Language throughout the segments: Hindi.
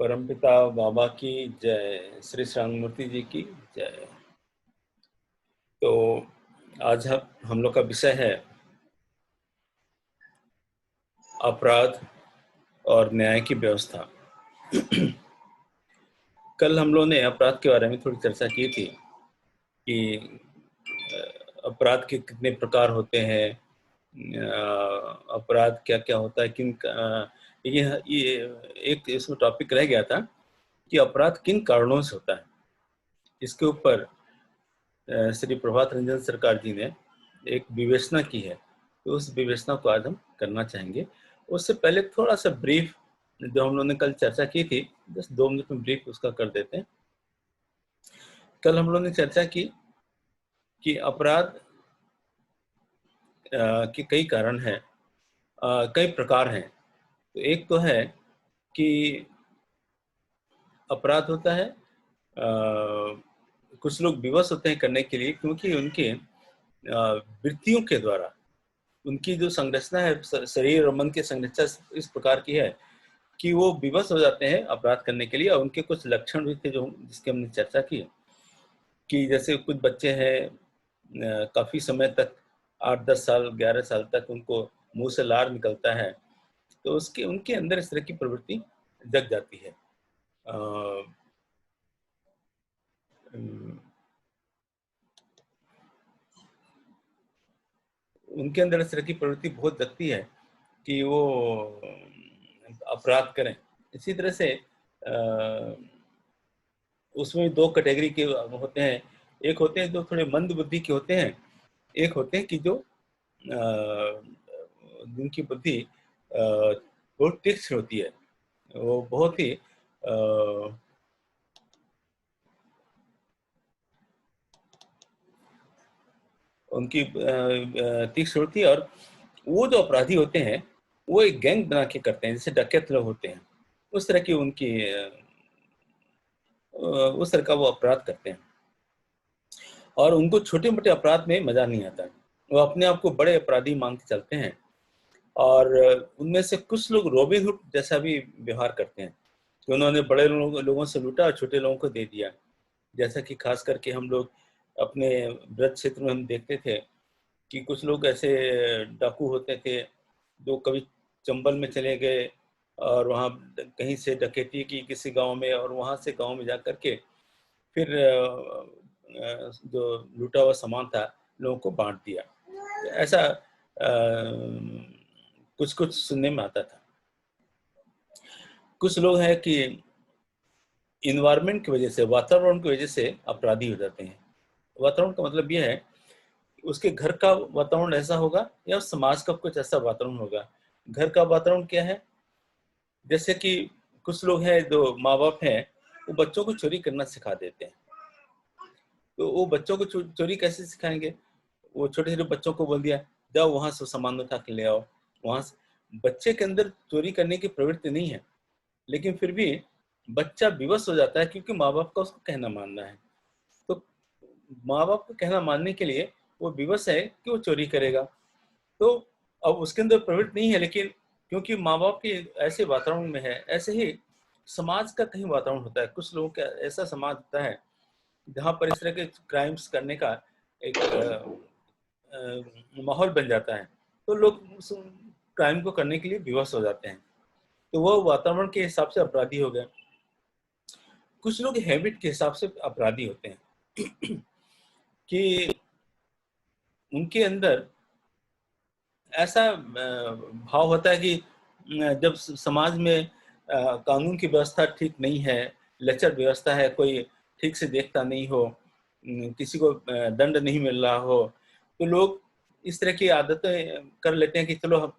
परमपिता बाबा की जय, श्री श्याममूर्ति जी की जय। तो आज हम लोग का विषय है अपराध और न्याय की व्यवस्था। कल हम लोग ने अपराध के बारे में थोड़ी चर्चा की थी कि अपराध के कितने प्रकार होते हैं, अपराध क्या क्या होता है, ये एक इसमें टॉपिक रह गया था कि अपराध किन कारणों से होता है। इसके ऊपर श्री प्रभात रंजन सरकार जी ने एक विवेचना की है, तो उस विवेचना को आज हम करना चाहेंगे। उससे पहले थोड़ा सा ब्रीफ जो हम लोगों ने कल चर्चा की थी, बस 2 मिनट में ब्रीफ उसका कर देते हैं। कल हम लोगों ने चर्चा की कि अपराध के कई कारण हैं, कई प्रकार हैं। तो एक तो है कि अपराध होता है, कुछ लोग विवश होते हैं करने के लिए क्योंकि उनके वृत्तियों के द्वारा उनकी जो संरचना है, शरीर और मन की संरचना इस प्रकार की है कि वो विवश हो जाते हैं अपराध करने के लिए। और उनके कुछ लक्षण भी थे जो जिसकी हमने चर्चा की, कि जैसे कुछ बच्चे हैं काफी समय तक 8-10 साल 11 साल तक उनको मुंह से लार निकलता है, तो उसके उनके अंदर इस तरह की प्रवृत्ति जग जाती है। उनके अंदर इस तरह की प्रवृत्ति बहुत जगती है कि वो अपराध करें। इसी तरह से उसमें 2 कैटेगरी के होते हैं। एक होते हैं जो थोड़े मंद बुद्धि के होते हैं, एक होते हैं कि जो जिनकी बुद्धि बहुत तीक्ष्ण होती है, वो बहुत ही उनकी तीक्ष्ण होती है। और वो जो अपराधी होते हैं वो एक गैंग बना के करते हैं, जैसे डकैत लोग होते हैं, उस तरह की उनकी उस तरह का वो अपराध करते हैं। और उनको छोटे मोटे अपराध में मजा नहीं आता, वो अपने आप को बड़े अपराधी मान के चलते हैं। और उनमें से कुछ लोग रॉबिन हुड जैसा भी व्यवहार करते हैं कि उन्होंने बड़े लोगों से लूटा और छोटे लोगों को दे दिया। जैसा कि खास करके हम लोग अपने ब्रज क्षेत्र में हम देखते थे कि कुछ लोग ऐसे डाकू होते थे जो कभी चंबल में चले गए और वहाँ कहीं से डकैती की किसी गांव में, और वहाँ से गांव में जा कर के फिर जो लूटा हुआ सामान था लोगों को बांट दिया। ऐसा कुछ कुछ सुनने में आता था। कुछ लोग हैं कि इन्वायरमेंट की वजह से, वातावरण की वजह से अपराधी हो जाते हैं। वातावरण का मतलब यह है उसके घर का वातावरण ऐसा होगा या समाज का कुछ ऐसा वातावरण होगा। घर का वातावरण क्या है, जैसे कि कुछ लोग हैं जो माँ बाप हैं, वो बच्चों को चोरी करना सिखा देते हैं। तो वो बच्चों को चोरी कैसे सिखाएंगे, वो छोटे छोटे बच्चों को बोल दिया जाओ वहां से सामान उठा के ले आओ। वहां से बच्चे के अंदर चोरी करने की प्रवृत्ति नहीं है, लेकिन फिर भी बच्चा विवश हो जाता है क्योंकि माँ बाप का उसको कहना मानना है। तो माँ बाप को कहना मानने के लिए वो विवश है कि वो चोरी करेगा। तो अब उसके अंदर प्रवृत्ति नहीं है, लेकिन क्योंकि माँ बाप के ऐसे वातावरण में है, ऐसे ही समाज का कहीं वातावरण होता है। कुछ लोगों का ऐसा समाज होता है जहाँ पर इस तरह के क्राइम्स करने का एक माहौल बन जाता है, तो लोग उस क्राइम को करने के लिए विवश हो जाते हैं। तो वो वातावरण के हिसाब से अपराधी हो गए। कुछ लोग हैबिट के हिसाब से अपराधी होते हैं कि उनके अंदर ऐसा भाव होता है कि जब समाज में कानून की व्यवस्था ठीक नहीं है, लचर व्यवस्था है, कोई ठीक से देखता नहीं हो, किसी को दंड नहीं मिल रहा हो, तो लोग इस तरह की आदतें कर लेते हैं कि चलो हम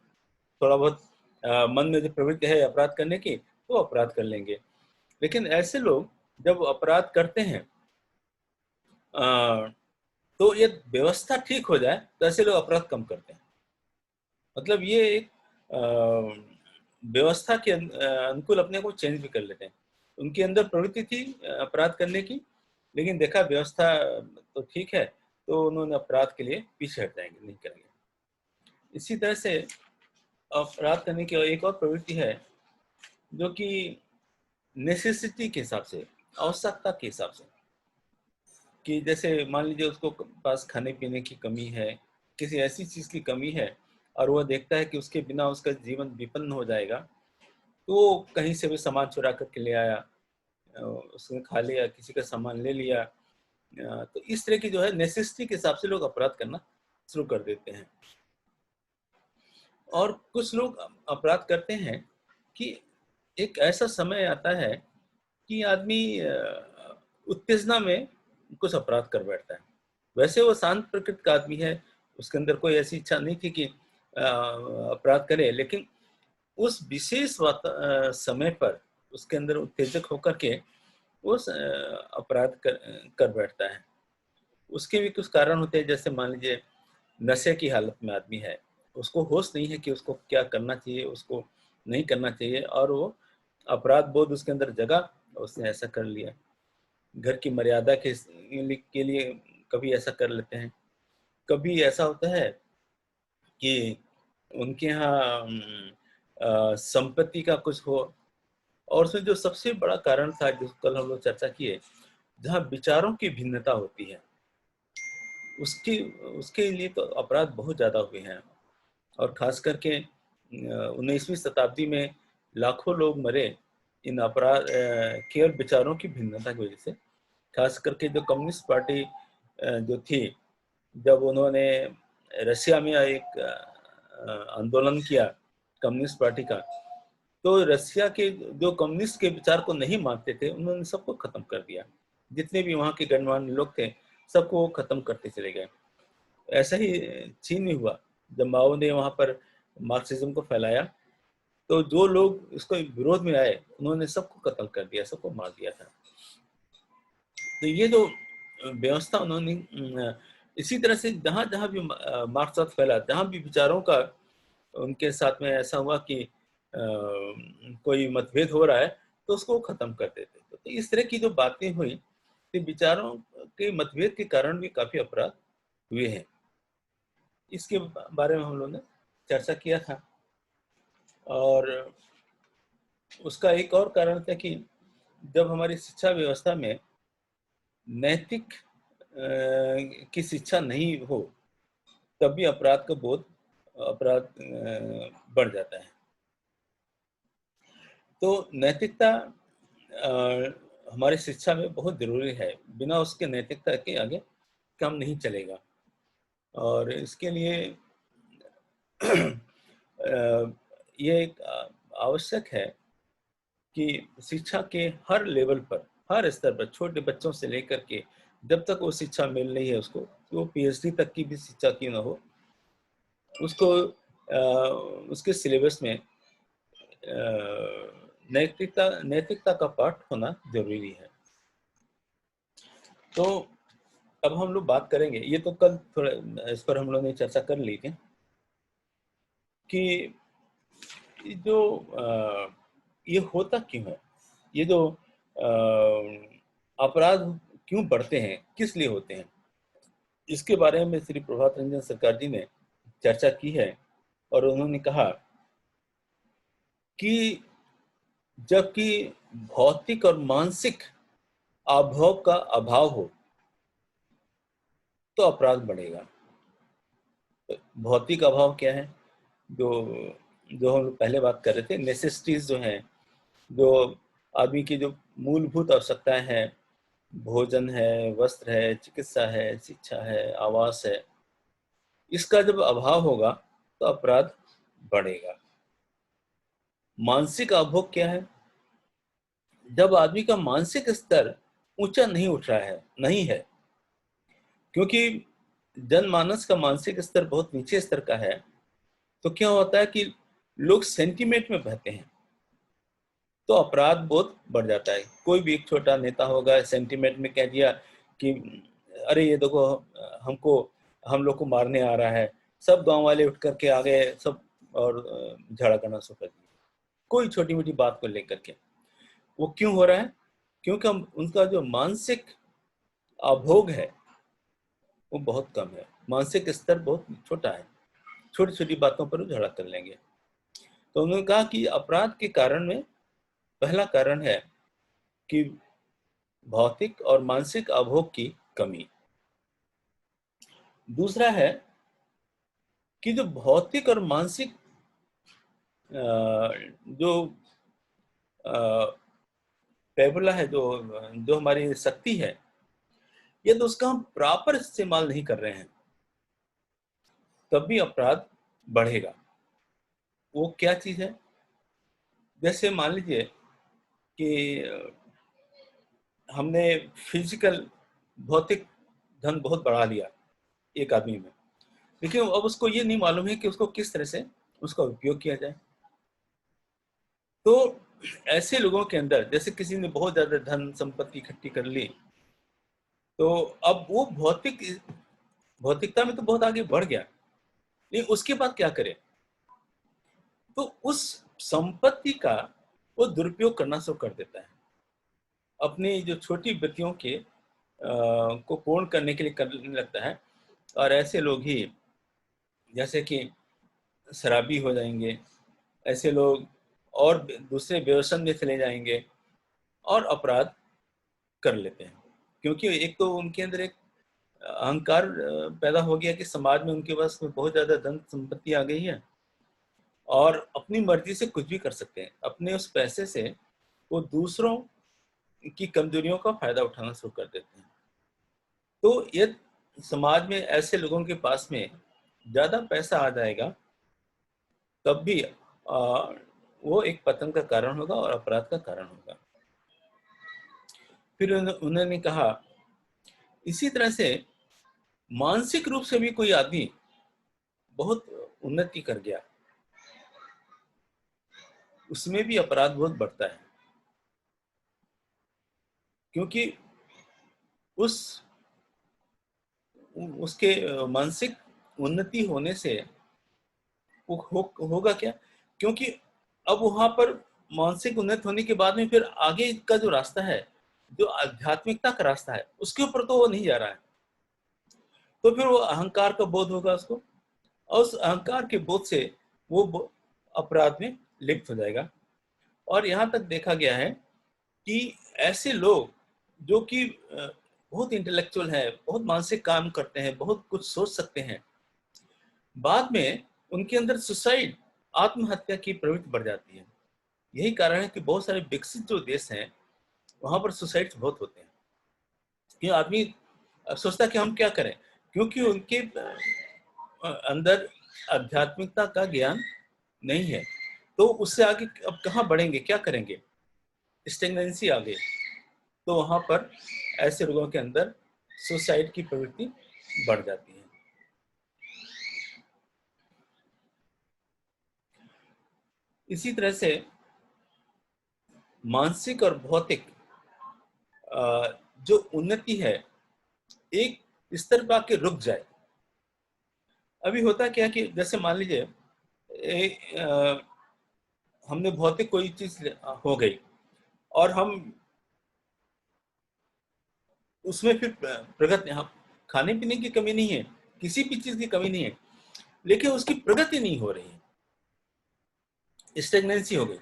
थोड़ा बहुत मन में जो प्रवृत्ति है अपराध करने की, तो अपराध कर लेंगे। लेकिन ऐसे लोग जब अपराध करते हैं, तो ये व्यवस्था ठीक हो जाए तो ऐसे लोग अपराध कम करते हैं। मतलब ये एक व्यवस्था के अनुकूल अपने को चेंज भी कर लेते हैं। उनके अंदर प्रवृत्ति थी अपराध करने की, लेकिन देखा व्यवस्था तो ठीक है, तो उन्होंने अपराध के लिए पीछे हट जाएंगे, नहीं करेंगे। इसी तरह से अपराध करने की एक और प्रवृत्ति है जो कि नेसेसिटी के हिसाब से, आवश्यकता के हिसाब से, कि जैसे मान लीजिए उसको पास खाने पीने की कमी है, किसी ऐसी चीज की कमी है, और वह देखता है कि उसके बिना उसका जीवन विपन्न हो जाएगा, तो वो कहीं से भी सामान चुरा करके ले आया, उसने खा लिया, किसी का सामान ले लिया। तो इस तरह की जो है नेसेसिटी के हिसाब से लोग अपराध करना शुरू कर देते हैं। और कुछ लोग अपराध करते हैं कि एक ऐसा समय आता है कि आदमी उत्तेजना में कुछ अपराध कर बैठता है। वैसे वो शांत प्रकृति का आदमी है, उसके अंदर कोई ऐसी इच्छा नहीं थी कि अपराध करे, लेकिन उस विशेष समय पर उसके अंदर उत्तेजक होकर के उस अपराध कर बैठता है। उसके भी कुछ कारण होते हैं, जैसे मान लीजिए नशे की हालत में आदमी है, उसको होश नहीं है कि उसको क्या करना चाहिए, उसको नहीं करना चाहिए, और वो अपराध बोध उसके अंदर जगा, उसने ऐसा कर लिया। घर की मर्यादा के लिए कभी ऐसा कर लेते हैं। कभी ऐसा होता है कि उनके यहाँ संपत्ति का कुछ हो, और उसमें जो सबसे बड़ा कारण था, जो कल हम लोग चर्चा किए, जहाँ विचारों की भिन्नता होती है, उसकी उसके लिए तो अपराध बहुत ज्यादा हुए हैं। और खास करके 19वीं शताब्दी में लाखों लोग मरे इन अपराध केवल विचारों की भिन्नता की वजह से। खास करके जो कम्युनिस्ट पार्टी जो थी, जब उन्होंने रशिया में एक आंदोलन किया कम्युनिस्ट पार्टी का, तो रशिया के जो कम्युनिस्ट के विचार को नहीं मानते थे, उन्होंने सबको खत्म कर दिया। जितने भी वहाँ के गणमान्य लोग थे, सबको खत्म करते चले गए। ऐसा ही चीन में हुआ। जब माओ ने वहाँ पर मार्क्सिज्म को फैलाया, तो जो लोग इसको विरोध में आए, उन्होंने सबको कत्ल कर दिया, सबको मार दिया था। तो ये जो व्यवस्था उन्होंने इसी तरह से जहाँ जहाँ भी मार्क्सवाद फैला, जहाँ भी विचारों का उनके साथ में ऐसा हुआ कि कोई मतभेद हो रहा है, तो उसको खत्म कर देते। तो इस तरह की जो बातें हुई, तो विचारों के मतभेद के कारण भी काफी अपराध हुए हैं। इसके बारे में हम लोगों ने चर्चा किया था। और उसका एक और कारण था कि जब हमारी शिक्षा व्यवस्था में नैतिक की शिक्षा नहीं हो, तभी अपराध का बोध, अपराध बढ़ जाता है। तो नैतिकता हमारी शिक्षा में बहुत जरूरी है। बिना उसके नैतिकता के आगे काम नहीं चलेगा। और इसके लिए ये एक आवश्यक है कि शिक्षा के हर लेवल पर, हर स्तर पर, छोटे बच्चों से लेकर के जब तक वो शिक्षा मिल रही है उसको, तो वो पीएचडी तक की भी शिक्षा क्यों ना हो, उसको उसके सिलेबस में नैतिकता का पाठ होना जरूरी है। तो अब हम लोग बात करेंगे, ये तो कल थोड़ा इस पर हम लोग ने चर्चा कर ली थी कि जो ये होता क्यों है, ये जो अपराध क्यों बढ़ते हैं, किस लिए होते हैं, इसके बारे में श्री प्रभात रंजन सरकार जी ने चर्चा की है। और उन्होंने कहा कि जबकि भौतिक और मानसिक अभाव का अभाव हो, तो अपराध बढ़ेगा। भौतिक अभाव क्या है, जो जो हम लोग पहले बात कर रहे थे, नेसेसिटीज जो हैं, जो आदमी की जो मूलभूत आवश्यकताएं हैं, भोजन है, वस्त्र है, चिकित्सा है, शिक्षा है, आवास है, इसका जब अभाव होगा तो अपराध बढ़ेगा। मानसिक अभोग क्या है, जब आदमी का मानसिक स्तर ऊंचा नहीं उठ रहा है, नहीं है, क्योंकि जनमानस का मानसिक स्तर बहुत नीचे स्तर का है, तो क्या होता है कि लोग सेंटिमेंट में बहते हैं, तो अपराध बोध बढ़ जाता है। कोई भी एक छोटा नेता होगा, सेंटिमेंट में कह दिया कि अरे ये देखो हमको, हम लोग को मारने आ रहा है, सब गांव वाले उठ करके आ गए सब, और झगड़ा करना शुरू कर दिया कोई छोटी मोटी बात को लेकर के। वो क्यों हो रहा है, क्योंकि हम उनका जो मानसिक अभोग है वो बहुत कम है, मानसिक स्तर बहुत छोटा है, छोटी छोटी बातों पर झगड़ा कर लेंगे। तो उन्होंने कहा कि अपराध के कारण में पहला कारण है कि भौतिक और मानसिक अभोग की कमी। दूसरा है कि जो भौतिक और मानसिक जो पैबुला है, जो जो हमारी शक्ति है, यदि उसका हम प्रॉपर इस्तेमाल नहीं कर रहे हैं, तब भी अपराध बढ़ेगा। वो क्या चीज है? जैसे मान लीजिए कि हमने फिजिकल, भौतिक धन बहुत बढ़ा लिया एक आदमी में, लेकिन अब उसको ये नहीं मालूम है कि उसको किस तरह से उसका उपयोग किया जाए। तो ऐसे लोगों के अंदर, जैसे किसी ने बहुत ज्यादा धन संपत्ति इकट्ठी कर ली, तो अब वो भौतिकता में तो बहुत आगे बढ़ गया, लेकिन उसके बाद क्या करे? तो उस संपत्ति का वो दुरुपयोग करना शुरू कर देता है, अपनी जो छोटी वृत्तियों के को पूर्ण करने के लिए करने लगता है। और ऐसे लोग ही जैसे कि शराबी हो जाएंगे, ऐसे लोग और दूसरे व्यसन में चले जाएंगे और अपराध कर लेते हैं, क्योंकि एक तो उनके अंदर एक अहंकार पैदा हो गया कि समाज में उनके पास बहुत ज्यादा धन संपत्ति आ गई है और अपनी मर्जी से कुछ भी कर सकते हैं। अपने उस पैसे से वो दूसरों की कमजोरियों का फायदा उठाना शुरू कर देते हैं। तो ये समाज में ऐसे लोगों के पास में ज्यादा पैसा आ जाएगा, तब भी वो एक पतन का कारण होगा और अपराध का कारण होगा। फिर उन्होंने कहा, इसी तरह से मानसिक रूप से भी कोई आदमी बहुत उन्नति कर गया, उसमें भी अपराध बहुत बढ़ता है, क्योंकि उस उसके मानसिक उन्नति होने से होगा क्या? क्योंकि अब वहां पर मानसिक उन्नति होने के बाद में फिर आगे का जो रास्ता है, जो आध्यात्मिकता का रास्ता है, उसके ऊपर तो वो नहीं जा रहा है। तो फिर वो अहंकार का बोध होगा उसको, और उस अहंकार के बोध से वो अपराध में लिप्त हो जाएगा। और यहाँ तक देखा गया है कि ऐसे लोग जो कि बहुत इंटेलेक्चुअल हैं, बहुत मानसिक काम करते हैं, बहुत कुछ सोच सकते हैं, बाद में उनके अंदर सुसाइड, आत्महत्या की प्रवृत्ति बढ़ जाती है। यही कारण है कि बहुत सारे विकसित जो देश हैं, वहां पर सुसाइड बहुत होते हैं, कि आदमी सोचता कि हम क्या करें, क्योंकि उनके अंदर आध्यात्मिकता का ज्ञान नहीं है। तो उससे आगे अब कहाँ बढ़ेंगे, क्या करेंगे? स्टेगनेंसी आ गई, तो वहां पर ऐसे लोगों के अंदर सुसाइड की प्रवृत्ति बढ़ जाती है। इसी तरह से मानसिक और भौतिक जो उन्नति है, एक स्तर पर आके रुक जाए। अभी होता क्या कि जैसे मान लीजिए हमने भौतिक कोई चीज हो गई और हम उसमें फिर प्रगति, हम खाने पीने की कमी नहीं है, किसी भी चीज की कमी नहीं है, लेकिन उसकी प्रगति नहीं हो रही है, स्टेगनेंसी हो गई।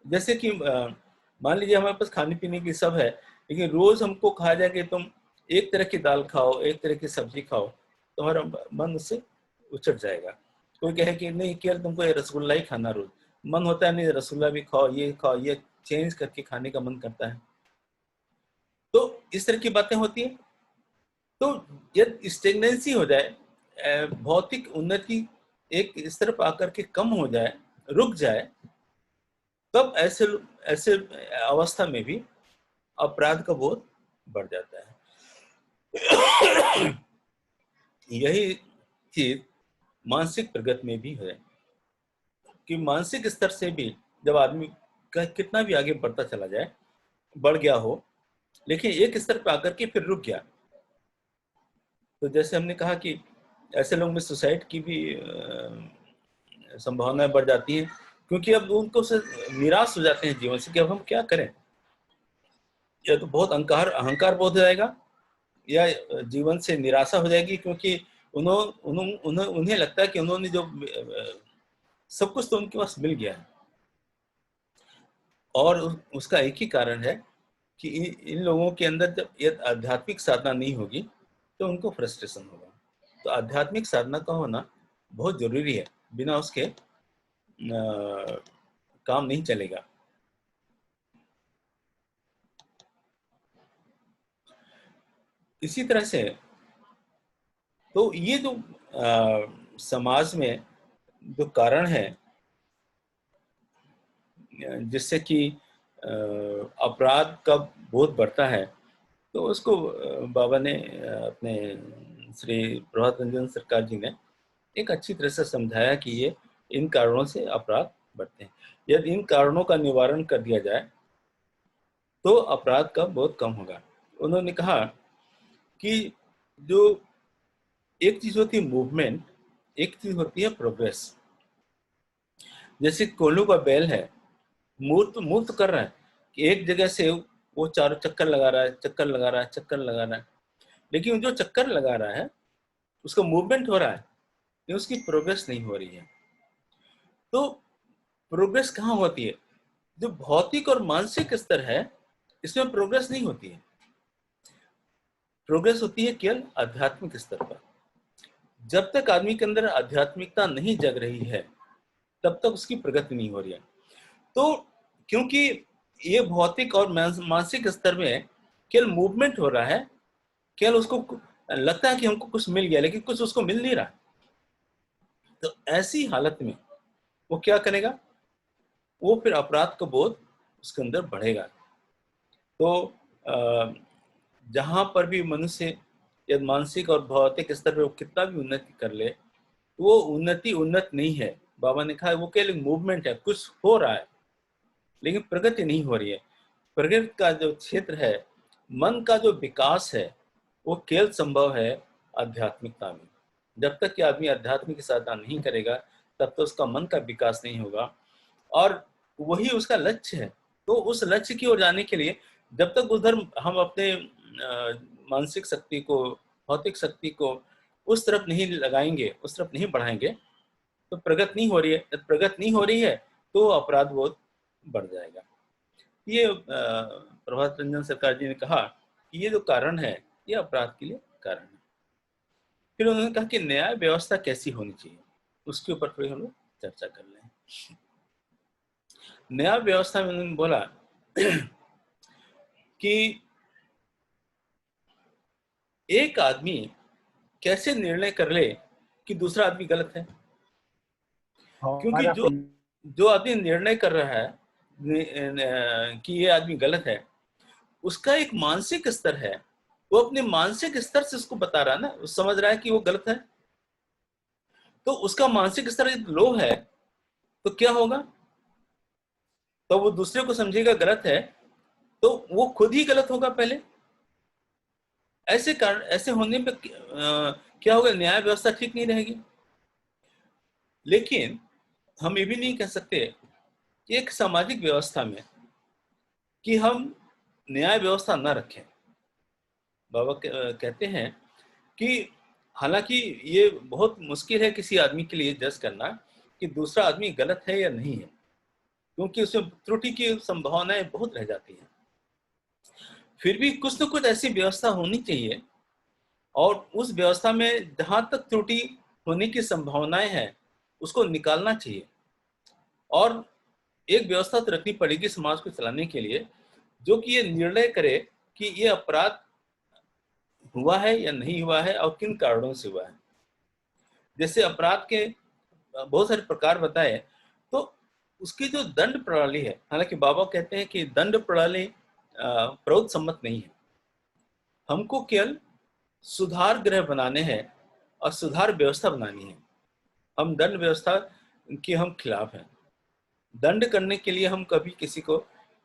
जैसे कि मान लीजिए हमारे पास खाने पीने की सब है, लेकिन रोज हमको कहा जाए कि तुम एक तरह की दाल खाओ, एक तरह की सब्जी खाओ, तो हमारा मन उससे उचट जाएगा। कोई कहे कि नहीं, केवल तुमको ये रसगुल्ला ही खाना रोज, मन होता है नहीं रसगुल्ला भी खाओ, ये चेंज करके खाने का मन करता है। तो इस तरह की बातें होती है। तो जब स्टेगनेंसी हो जाए, भौतिक उन्नति एक स्तर पर आकर के कम हो जाए, रुक जाए, तब ऐसे ऐसे अवस्था में भी अपराध का बोध बढ़ जाता है। यही चीज मानसिक प्रगति में भी है, कि मानसिक स्तर से भी जब आदमी का कितना भी आगे बढ़ता चला जाए, बढ़ गया हो, लेकिन एक स्तर पर आकर के फिर रुक गया, तो जैसे हमने कहा कि ऐसे लोग में सुसाइड की भी संभावनाएं बढ़ जाती हैं, क्योंकि अब उनको से निराश हो जाते हैं जीवन से कि अब हम क्या करें। या तो बहुत अहंकार अहंकार बोध हो जाएगा, या जीवन से निराशा हो जाएगी, क्योंकि उन्हें लगता है कि उन्होंने जो सब कुछ तो उनके पास मिल गया है। और उसका एक ही कारण है कि इन लोगों के अंदर जब ये आध्यात्मिक साधना नहीं होगी तो उनको फ्रस्ट्रेशन होगा। तो आध्यात्मिक साधना का होना बहुत जरूरी है, बिना उसके काम नहीं चलेगा। इसी तरह से तो ये जो समाज में जो कारण है जिससे कि अपराध का बोध बढ़ता है, तो उसको बाबा ने अपने श्री प्रभात रंजन सरकार जी ने एक अच्छी तरह से समझाया कि ये इन कारणों से अपराध बढ़ते हैं। यदि इन कारणों का निवारण कर दिया जाए तो अपराध का बहुत कम होगा। उन्होंने कहा कि जो एक चीज होती है मूवमेंट, एक चीज होती है प्रोग्रेस। जैसे कोल्हू का बैल है, मूव तो कर रहा है कि एक जगह से वो चारों चक्कर लगा रहा है, चक्कर लगा रहा है, चक्कर लगा रहा है, लेकिन जो चक्कर लगा रहा है उसका मूवमेंट हो रहा है, लेकिन उसकी प्रोग्रेस नहीं हो रही है। तो प्रोग्रेस कहाँ होती है? जो भौतिक और मानसिक स्तर है इसमें प्रोग्रेस नहीं होती है। प्रोग्रेस होती है केवल आध्यात्मिक स्तर पर। जब तक आदमी के अंदर आध्यात्मिकता नहीं जग रही है तब तक उसकी प्रगति नहीं हो रही है। तो क्योंकि ये भौतिक और मानसिक स्तर में केवल मूवमेंट हो रहा है, केवल उसको लगता है कि हमको कुछ मिल गया, लेकिन कुछ उसको मिल नहीं रहा। तो ऐसी हालत में वो क्या करेगा? वो फिर अपराध का बोध उसके अंदर बढ़ेगा। तो जहां पर भी मनुष्य यदि मानसिक और भौतिक स्तर पर वो कितना भी उन्नति कर ले, वो उन्नति उन्नत नहीं है। बाबा ने कहा वो केवल मूवमेंट है, कुछ हो रहा है लेकिन प्रगति नहीं हो रही है। प्रगति का जो क्षेत्र है, मन का जो विकास है, वो केवल संभव है आध्यात्मिकता में। जब तक कि आदमी आध्यात्मिक की साधना नहीं करेगा तब तक उसका मन का विकास नहीं होगा, और वही उसका लक्ष्य है। तो उस लक्ष्य की ओर जाने के लिए जब तक उधर हम अपने मानसिक शक्ति को, भौतिक शक्ति को उस तरफ नहीं लगाएंगे, उस तरफ नहीं बढ़ाएंगे, तो प्रगति नहीं हो रही है। जब प्रगति नहीं हो रही है तो अपराध बहुत बढ़ जाएगा। ये प्रभात रंजन सरकार जी ने कहा कि ये जो कारण है ये अपराध के लिए कारण है। फिर उन्होंने कहा कि न्याय व्यवस्था कैसी होनी चाहिए, उसके ऊपर थोड़ी हम लोग चर्चा कर लें। न्याय व्यवस्था में उन्होंने बोला कि एक आदमी कैसे निर्णय कर ले कि दूसरा आदमी गलत है। क्योंकि जो जो आदमी निर्णय कर रहा है कि ये आदमी गलत है, उसका एक मानसिक स्तर है। वो अपने मानसिक स्तर से उसको बता रहा है ना, वो समझ रहा है कि वो गलत है। तो उसका मानसिक स्तर लो है तो क्या होगा? तो वो दूसरे को समझेगा गलत है तो वो खुद ही गलत होगा पहले। ऐसे कारण, ऐसे होने पे क्या होगा? न्याय व्यवस्था ठीक नहीं रहेगी। लेकिन हम ये भी नहीं कह सकते कि एक सामाजिक व्यवस्था में कि हम न्याय व्यवस्था न रखें। बाबा कहते हैं कि हालांकि ये बहुत मुश्किल है किसी आदमी के लिए जज करना कि दूसरा आदमी गलत है या नहीं है, क्योंकि उसमें त्रुटि की संभावनाएं बहुत रह जाती हैं। फिर भी कुछ न कुछ ऐसी व्यवस्था होनी चाहिए, और उस व्यवस्था में जहां तक त्रुटि होने की संभावनाएं हैं उसको निकालना चाहिए। और एक व्यवस्था तो रखनी पड़ेगी समाज को चलाने के लिए, जो कि ये निर्णय करे कि ये अपराध हुआ है या नहीं हुआ है और किन कारणों से हुआ है। जैसे अपराध के बहुत सारे प्रकार बताए, तो उसकी जो दंड प्रणाली है, हालांकि बाबा कहते हैं कि दंड प्रणाली प्रौध सम्मत नहीं है। हमको केवल सुधार गृह बनाने हैं और सुधार व्यवस्था बनानी है। हम दंड व्यवस्था के हम खिलाफ हैं। दंड करने के लिए हम कभी किसी को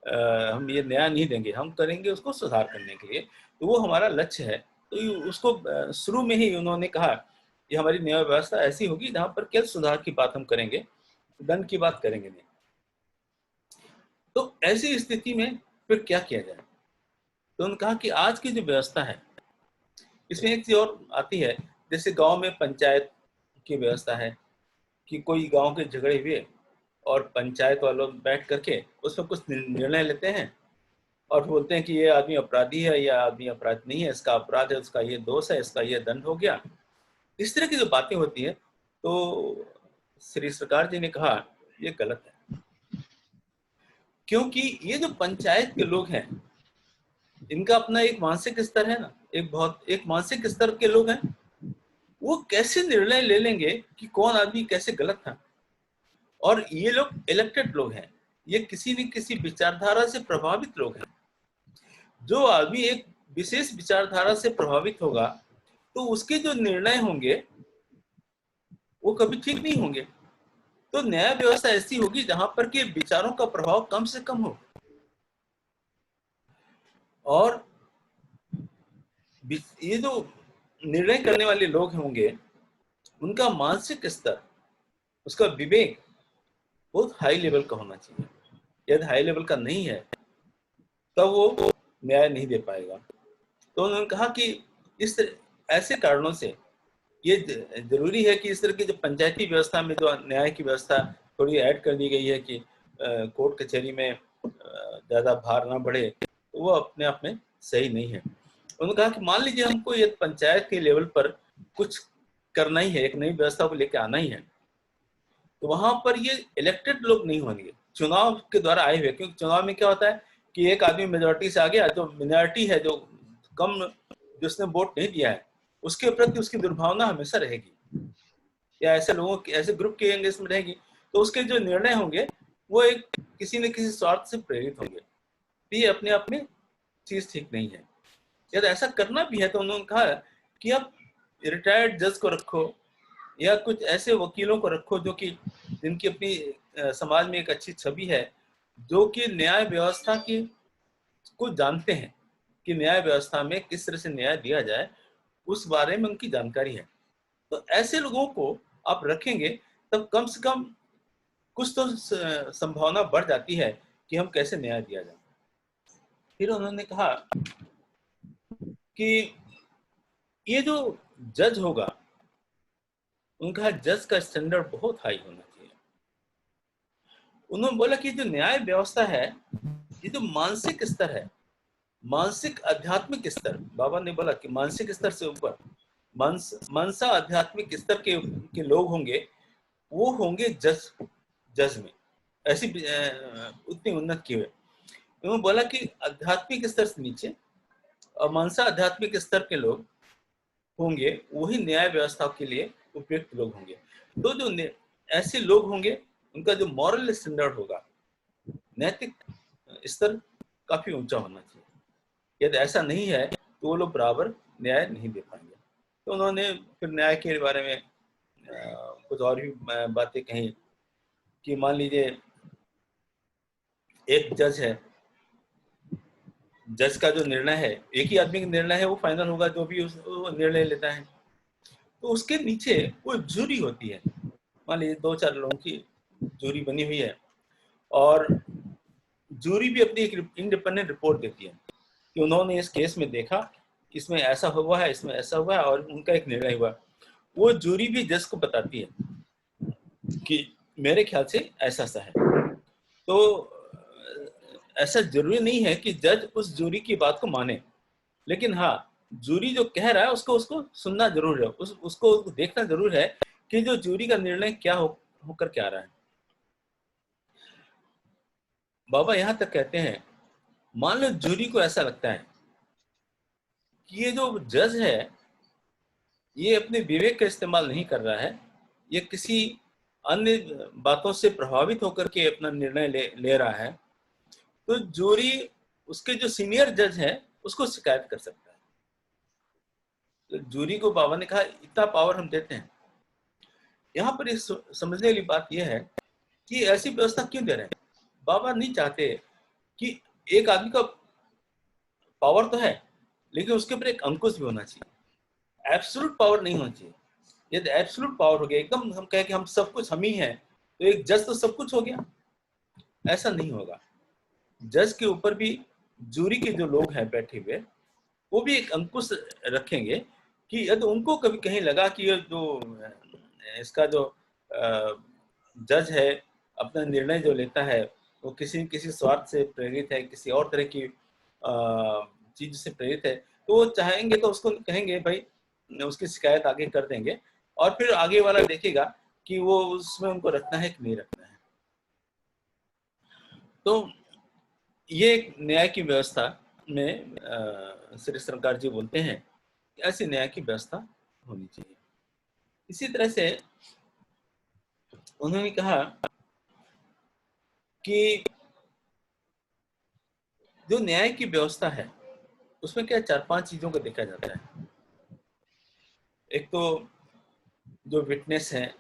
हम ये न्याय नहीं देंगे, हम करेंगे उसको सुधार करने के लिए। तो वो हमारा लक्ष्य है। तो उसको शुरू में ही उन्होंने कहा कि हमारी न्याय व्यवस्था ऐसी होगी जहां पर केवल सुधार की बात हम करेंगे, दंड की बात करेंगे नहीं। तो ऐसी स्थिति में फिर क्या किया जाए? तो उन्होंने कहा कि आज की जो व्यवस्था है इसमें एक चीज और आती है। जैसे गांव में पंचायत की व्यवस्था है कि कोई गांव के झगड़े हुए और पंचायत वालों बैठ करके उसमें कुछ निर्णय लेते हैं, और बोलते हैं कि ये आदमी अपराधी है, या आदमी अपराध नहीं है, इसका अपराध है, उसका ये दोष है, इसका ये दंड हो गया। इस तरह की जो बातें होती है, तो श्री सरकार जी ने कहा ये गलत है, क्योंकि ये जो पंचायत के लोग हैं, इनका अपना एक मानसिक स्तर है ना, एक मानसिक स्तर के लोग हैं। वो कैसे निर्णय ले लेंगे कि कौन आदमी कैसे गलत था। और ये लोग इलेक्टेड लोग हैं, ये किसी न किसी विचारधारा से प्रभावित लोग हैं। जो आदमी एक विशेष विचारधारा से प्रभावित होगा, तो उसके जो निर्णय होंगे वो कभी ठीक नहीं होंगे। तो न्याय व्यवस्था ऐसी होगी जहां पर के विचारों का प्रभाव कम से कम हो, और ये जो निर्णय करने वाले लोग होंगे, उनका मानसिक स्तर, उसका विवेक बहुत हाई लेवल का होना चाहिए। यदि हाई लेवल का नहीं है, तब वो न्याय नहीं दे पाएगा। तो उन्होंने कहा कि ऐसे कारणों से ये जरूरी है कि इस तरह की जो पंचायती व्यवस्था में जो न्याय की व्यवस्था थोड़ी ऐड कर दी गई है कि कोर्ट कचहरी में ज्यादा भार ना बढ़े, तो वो अपने आप में सही नहीं है। उन्होंने कहा कि मान लीजिए हमको ये पंचायत के लेवल पर कुछ करना ही है, एक नई व्यवस्था को लेकर आना ही है, तो वहां पर ये इलेक्टेड लोग नहीं होंगे, चुनाव के द्वारा आए हुए। क्योंकि चुनाव में क्या होता है कि एक आदमी मेजोरिटी से आ गया, जो मिनॉरिटी है, जो कम, जिसने वोट नहीं दिया है, उसके प्रति उसकी दुर्भावना हमेशा रहेगी, या ऐसे लोगों की, ऐसे ग्रुप के अंग इसमें रहेगी। तो उसके जो निर्णय होंगे वो एक किसी न किसी स्वार्थ से प्रेरित होंगे। तो ये अपने आप में चीज ठीक नहीं है। यदि ऐसा करना भी है तो उन्होंने कहा कि आप रिटायर्ड जज को रखो, या कुछ ऐसे वकीलों को रखो जो कि जिनकी अपनी समाज में एक अच्छी छवि है, जो कि न्याय व्यवस्था की को जानते हैं कि न्याय व्यवस्था में किस तरह से न्याय दिया जाए, उस बारे में उनकी जानकारी है। तो ऐसे लोगों को आप रखेंगे, तब कम से कम कुछ तो संभावना बढ़ जाती है कि हम कैसे न्याय दिया जाए। फिर उन्होंने कहा कि ये जो जज होगा, उनका जज का स्टैंडर्ड बहुत हाई होना चाहिए। उन्होंने बोला कि जो न्याय व्यवस्था है, ये जो मानसिक स्तर है, मानसिक आध्यात्मिक स्तर, बाबा ने बोला कि मानसिक स्तर से ऊपर मानसा आध्यात्मिक स्तर के लोग होंगे, वो होंगे जज में, ऐसी उतनी उन्नत किए हुए। उन्होंने बोला कि आध्यात्मिक स्तर से नीचे और मानसा आध्यात्मिक स्तर के लोग होंगे, वही न्याय व्यवस्था के लिए उपयुक्त लोग होंगे। तो जो ऐसे लोग होंगे, उनका जो मॉरल स्टैंडर्ड होगा, नैतिक स्तर काफी ऊंचा होना चाहिए। यदि ऐसा नहीं है तो वो लोग बराबर न्याय नहीं दे पाएंगे। तो उन्होंने फिर न्याय के बारे में कुछ और भी बातें कही कि मान लीजिए एक जज है, जज का जो निर्णय है, एक ही आदमी का निर्णय है, वो फाइनल होगा, जो भी वो निर्णय लेता है। तो उसके नीचे कोई जूरी होती है, मान लीजिए 2-4 लोगों की जूरी बनी हुई है, और जूरी भी अपनी एक इंडिपेंडेंट रिपोर्ट देती है कि उन्होंने इस केस में देखा, इसमें ऐसा हुआ है, इसमें ऐसा हुआ है, और उनका एक निर्णय हुआ। वो जूरी भी जज को बताती है कि मेरे ख्याल से ऐसा सा है। तो ऐसा जरूरी नहीं है कि जज उस जूरी की बात को माने, लेकिन हाँ, जूरी जो कह रहा है उसको उसको सुनना जरूर है, उसको देखना जरूर है कि जो जूरी का निर्णय क्या होकर क्या रहा है। बाबा यहाँ तक कहते हैं, मान लो जूरी को ऐसा लगता है कि ये जो जज है, ये अपने विवेक का इस्तेमाल नहीं कर रहा है, ये किसी अन्य बातों से प्रभावित होकर के अपना निर्णय ले रहा है, तो जूरी उसके जो सीनियर जज है उसको शिकायत कर सकता है। तो जूरी को बाबा ने कहा इतना पावर हम देते हैं। यहाँ पर इस समझने वाली बात यह है कि ऐसी व्यवस्था क्यों दे रहे हैं। बाबा नहीं चाहते कि एक आदमी का पावर तो है, लेकिन उसके ऊपर एक अंकुश भी होना चाहिए, एब्सोल्यूट पावर नहीं होना चाहिए। यदि एब्सोल्यूट पावर हो गया, एकदम हम कहें कि हम सब कुछ हम ही हैं, तो एक जज तो सब कुछ हो गया, ऐसा नहीं होगा। जज के ऊपर भी जूरी के जो लोग हैं बैठे हुए, वो भी एक अंकुश रखेंगे कि यदि उनको कभी कहीं लगा कि ये जो इसका जो जज है, अपना निर्णय जो लेता है वो किसी किसी स्वार्थ से प्रेरित है, किसी और तरह की चीज से प्रेरित है, तो वो चाहेंगे तो उसको कहेंगे भाई, उसकी शिकायत आगे कर देंगे, और फिर आगे वाला देखेगा कि वो उसमें उनको रखना है कि नहीं रखना है। तो ये एक न्याय की व्यवस्था में श्री सरकार जी बोलते हैं कि ऐसी न्याय की व्यवस्था होनी चाहिए। इसी तरह से उन्होंने कहा कि जो न्याय की व्यवस्था है उसमें क्या 4-5 चीजों को देखा जाता है। एक तो जो विटनेस हैं,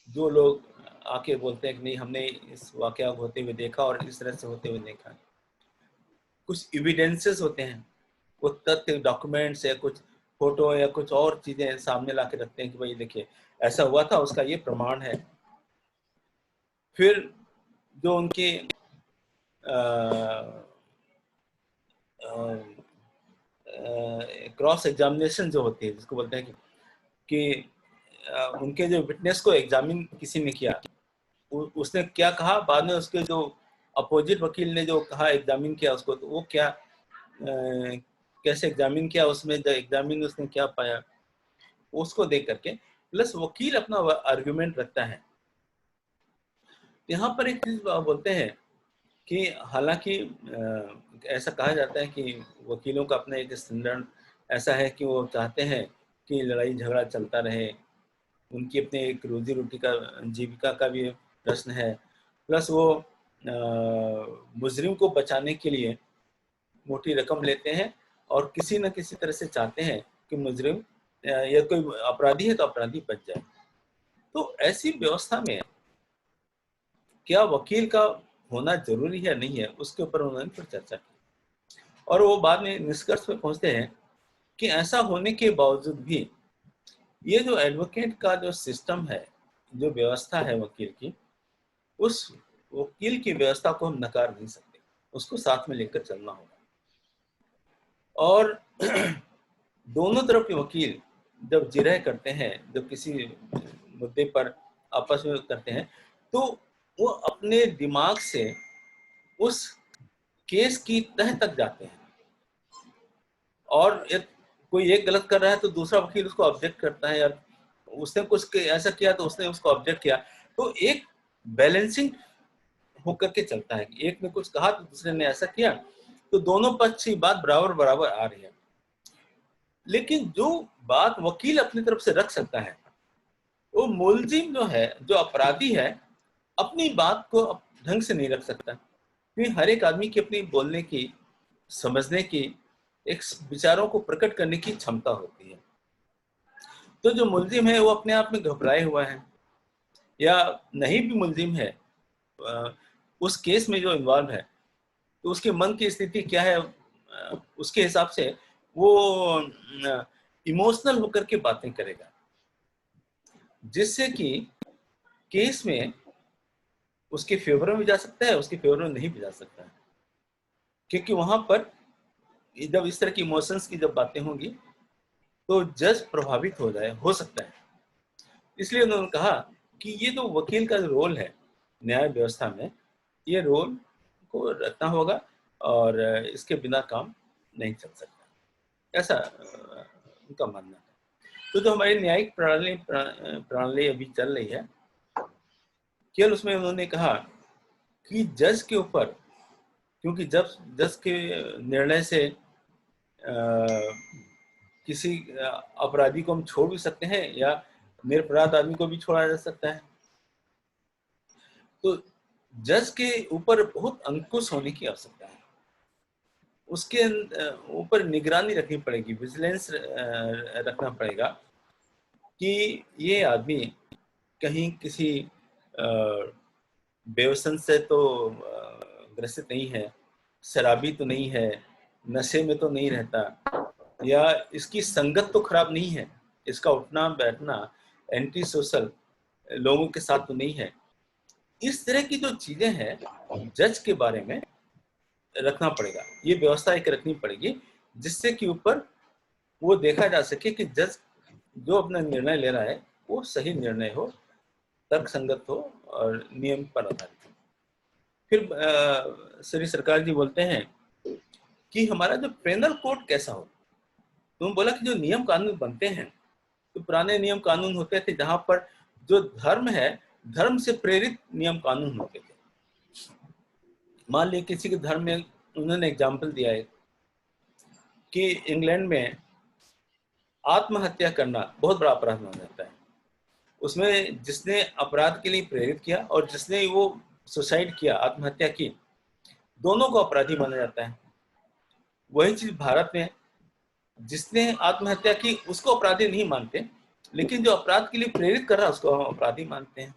जो लोग आके बोलते हैं कि नहीं हमने इस वाकया को होते हुए देखा और इस तरह से होते हुए देखा। कुछ एविडेंसेस होते हैं, वो तथ्य डॉक्यूमेंट्स या कुछ फोटो या कुछ और चीजें सामने ला के रखते हैं कि भाई देखिए ऐसा हुआ था, उसका ये प्रमाण है। फिर जो उनके क्रॉस एग्जामिनेशन जो होती है, जिसको बोलते हैं कि उनके जो विटनेस को एग्जामिन किसी ने किया, उसने क्या कहा, बाद में उसके जो अपोजिट वकील ने जो कहा एग्जामिन किया उसको, तो वो क्या कैसे एग्जामिन किया, उसमें एग्जामिन उसने क्या पाया, उसको देख करके प्लस वकील अपना आर्गुमेंट रखता है। यहाँ पर एक चीज बोलते हैं कि हालांकि ऐसा कहा जाता है कि वकीलों का अपना एक स्टैंडर्ड ऐसा है कि वो चाहते हैं कि लड़ाई झगड़ा चलता रहे, उनकी अपने एक रोजी रोटी का, जीविका का भी प्रश्न है, प्लस वो मुजरिम को बचाने के लिए मोटी रकम लेते हैं और किसी न किसी तरह से चाहते हैं कि मुजरिम या कोई अपराधी है तो अपराधी बच जाए। तो ऐसी व्यवस्था में क्या वकील का होना जरूरी है नहीं है, उसके ऊपर उन्होंने फिर चर्चा की और वो बाद में निष्कर्ष पे पहुंचते हैं कि ऐसा होने के बावजूद भी ये जो एडवोकेट का जो सिस्टम है, जो व्यवस्था है वकील की, उस वकील की व्यवस्था को हम नकार नहीं सकते, उसको साथ में लेकर चलना होगा। और दोनों तरफ के वकील जब जिरह करते हैं, जब किसी मुद्दे पर आपस में करते हैं, तो वो अपने दिमाग से उस केस की तह तक जाते हैं और कोई एक गलत कर रहा है तो दूसरा वकील उसको ऑब्जेक्ट करता है, यार उसने कुछ ऐसा किया तो उसने उसको ऑब्जेक्ट किया, तो एक बैलेंसिंग होकर के चलता है कि एक ने कुछ कहा तो दूसरे ने ऐसा किया, तो दोनों पक्ष की बात बराबर बराबर आ रही है। लेकिन जो बात वकील अपनी तरफ से रख सकता है, वो मुलजिम जो है, जो अपराधी है, अपनी बात को ढंग से नहीं रख सकता, क्योंकि हर एक आदमी की अपनी बोलने की, समझने की, एक विचारों को प्रकट करने की क्षमता होती है। तो जो मुलजिम है वो अपने आप में घबराए हुआ है, या नहीं भी मुलजिम है, उस केस में जो इन्वॉल्व है, तो उसके मन की स्थिति क्या है, उसके हिसाब से वो इमोशनल होकर के बातें करेगा, जिससे कि केस में उसके फेवर में भी जा सकता है, उसके फेवर में नहीं भी जा सकता है, क्योंकि वहां पर जब इस तरह की इमोशंस की जब बातें होंगी तो जज प्रभावित हो जाए, हो सकता है। इसलिए उन्होंने कहा कि ये जो वकील का जो रोल है न्याय व्यवस्था में, ये रोल को रखना होगा और इसके बिना काम नहीं चल सकता, ऐसा उनका मानना है। तो जो हमारी न्यायिक प्रणाली अभी चल रही है, केवल उसमें उन्होंने कहा कि जज के ऊपर, क्योंकि जब जज के निर्णय से किसी अपराधी को हम छोड़ भी सकते हैं या निरपराध आदमी को भी छोड़ा जा सकता है, तो जज के ऊपर बहुत अंकुश होने की आवश्यकता है, उसके ऊपर निगरानी रखनी पड़ेगी, विजिलेंस रखना पड़ेगा कि ये आदमी कहीं किसी बेवसन से तो ग्रसित नहीं है, शराबी तो नहीं है, नशे में तो नहीं रहता, या इसकी संगत तो खराब नहीं है, इसका उठना बैठना एंटी सोशल लोगों के साथ तो नहीं है। इस तरह की जो चीजें हैं जज के बारे में रखना पड़ेगा, ये व्यवस्था एक रखनी पड़ेगी, जिससे कि ऊपर वो देखा जा सके कि जज जो अपना निर्णय ले रहा है वो सही निर्णय हो, तर्क संगत हो और नियम पर आधारित हो। फिर श्री सरकार जी बोलते हैं कि हमारा जो पेनल कोड कैसा हो। तुम बोला कि जो नियम कानून बनते हैं, तो पुराने नियम कानून होते थे जहां पर जो धर्म है, धर्म से प्रेरित नियम कानून होते थे। मान लीजिए किसी के धर्म में उन्होंने एग्जाम्पल दिया है कि इंग्लैंड में आत्महत्या करना बहुत बड़ा अपराध माना जाता है। उसमें जिसने अपराध के लिए प्रेरित किया और जिसने वो सुसाइड किया, आत्महत्या की, दोनों को अपराधी माना जाता है। वही चीज भारत में, जिसने आत्महत्या की उसको अपराधी नहीं मानते, लेकिन जो अपराध के लिए प्रेरित कर रहा है उसको हम अपराधी मानते हैं।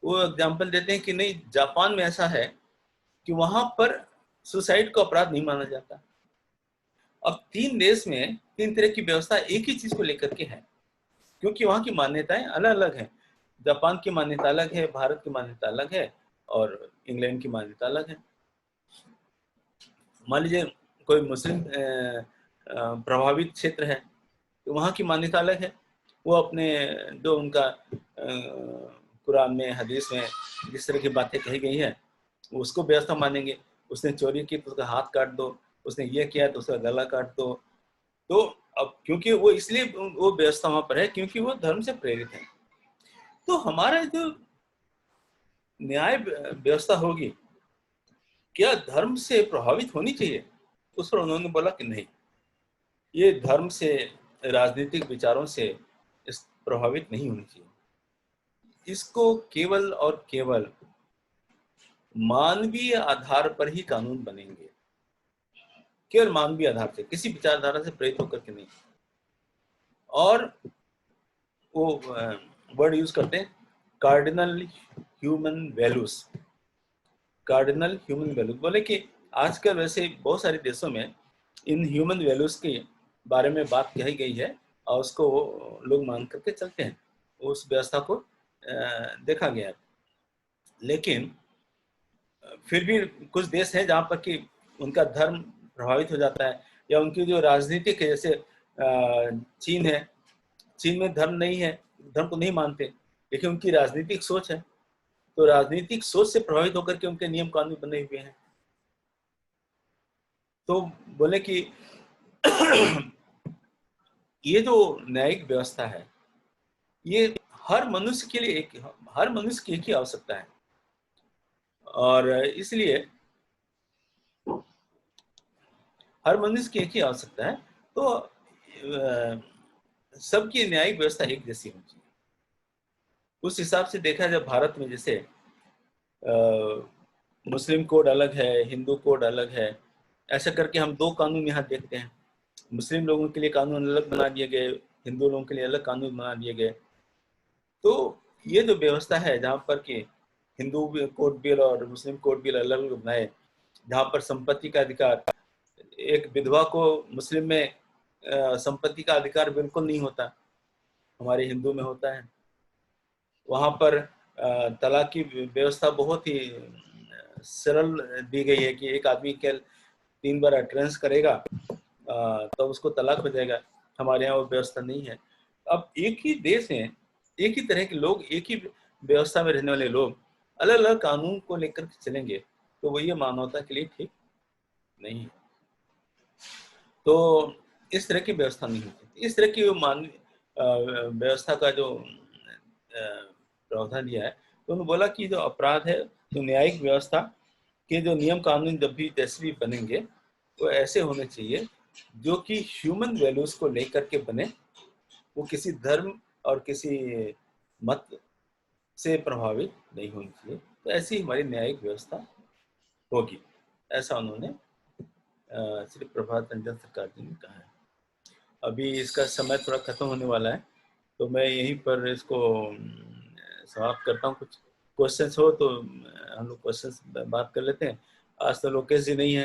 वो एग्जाम्पल देते हैं कि नहीं, जापान में ऐसा है कि वहां पर सुसाइड को अपराध नहीं माना जाता। अब तीन देश में तीन तरह की व्यवस्था एक ही चीज को लेकर के है, क्योंकि वहां की मान्यताएं अलग अलग है। जापान की मान्यता अलग है, भारत की मान्यता अलग है, और इंग्लैंड की मान्यता अलग है। मान लीजिए कोई मुस्लिम प्रभावित क्षेत्र है, तो वहाँ की मान्यता अलग है। वो अपने जो उनका कुरान में, हदीस में जिस तरह की बातें कही गई है, उसको व्यवस्था मानेंगे। उसने चोरी की तो उसका हाथ काट दो, उसने ये किया तो उसका गला काट दो। तो अब क्योंकि वो इसलिए वो व्यवस्था वहां पर है क्योंकि वो धर्म से प्रेरित है। तो हमारा जो न्याय व्यवस्था होगी, क्या धर्म से प्रभावित होनी चाहिए? उस पर उन्होंने बोला कि नहीं, ये धर्म से, राजनीतिक विचारों से इस प्रभावित नहीं होनी चाहिए। इसको केवल और केवल मानवीय आधार पर ही कानून बनेंगे, केवल मानवीय आधार से, किसी विचारधारा से प्रेरित होकर के नहीं। और वो वर्ड यूज करते हैं cardinal human values. Cardinal human values बोले कि आजकल वैसे बहुत सारे देशों में इन ह्यूमन वैल्यूज के बारे में बात कही गई है और उसको लोग मान करके चलते हैं, उस व्यवस्था को देखा गया है। लेकिन फिर भी कुछ देश हैं जहाँ पर कि उनका धर्म प्रभावित हो जाता है, या उनकी जो राजनीतिक है, जैसे चीन है, चीन में धर्म नहीं है, धर्म को नहीं मानते, लेकिन उनकी राजनीतिक सोच है, तो राजनीतिक सोच से प्रभावित होकर के उनके नियम कानून बने हुए हैं। तो बोले कि ये जो न्यायिक व्यवस्था है, ये हर मनुष्य के लिए हर मनुष्य की एक ही आवश्यकता है, और इसलिए हर मनुष्य की एक ही आवश्यकता है। तो सबकी न्यायिक व्यवस्था एक जैसी होनी चाहिए। उस हिसाब से देखा जाए, भारत में जैसे मुस्लिम कोड अलग है, हिंदू कोड अलग है, ऐसा करके हम दो कानून यहाँ देखते हैं। मुस्लिम लोगों के लिए कानून अलग बना दिए गए, हिंदू लोगों के लिए अलग कानून बना दिए गए। तो ये जो व्यवस्था है जहाँ पर कि हिंदू कोड बिल और मुस्लिम कोड बिल अलग अलग बनाए, जहाँ पर संपत्ति का अधिकार, एक विधवा को मुस्लिम में संपत्ति का अधिकार बिल्कुल नहीं होता, हमारे हिंदू में होता है। वहाँ पर तलाक की व्यवस्था बहुत ही सरल दी गई है कि एक आदमी के 3 बार अटरेंस करेगा तो उसको तलाक हो जाएगा। हमारे यहाँ वो व्यवस्था नहीं है। अब एक ही देश में एक ही तरह के लोग, एक ही व्यवस्था में रहने वाले लोग अलग अलग कानून को लेकर चलेंगे, तो वो ये मानवता के लिए ठीक नहीं है। तो इस तरह की व्यवस्था नहीं होती। इस तरह की व्यवस्था का जो प्रावधान दिया है, तो उन्होंने बोला कि जो अपराध है, तो न्यायिक व्यवस्था के जो नियम कानून जब भी जैसे भी बनेंगे, वो ऐसे होने चाहिए जो कि ह्यूमन वैल्यूज को लेकर के बने, वो किसी धर्म और किसी मत से प्रभावित नहीं होनी चाहिए। तो ऐसी हमारी न्यायिक व्यवस्था होगी, ऐसा उन्होंने श्री प्रभात रंजन सरकार जी ने कहा है। अभी इसका समय थोड़ा खत्म होने वाला है, तो मैं यहीं पर इसको समाप्त करता हूँ। कुछ क्वेश्चंस हो तो हम लोग क्वेश्चंस बात कर लेते हैं। आज तो लोकेश जी नहीं है।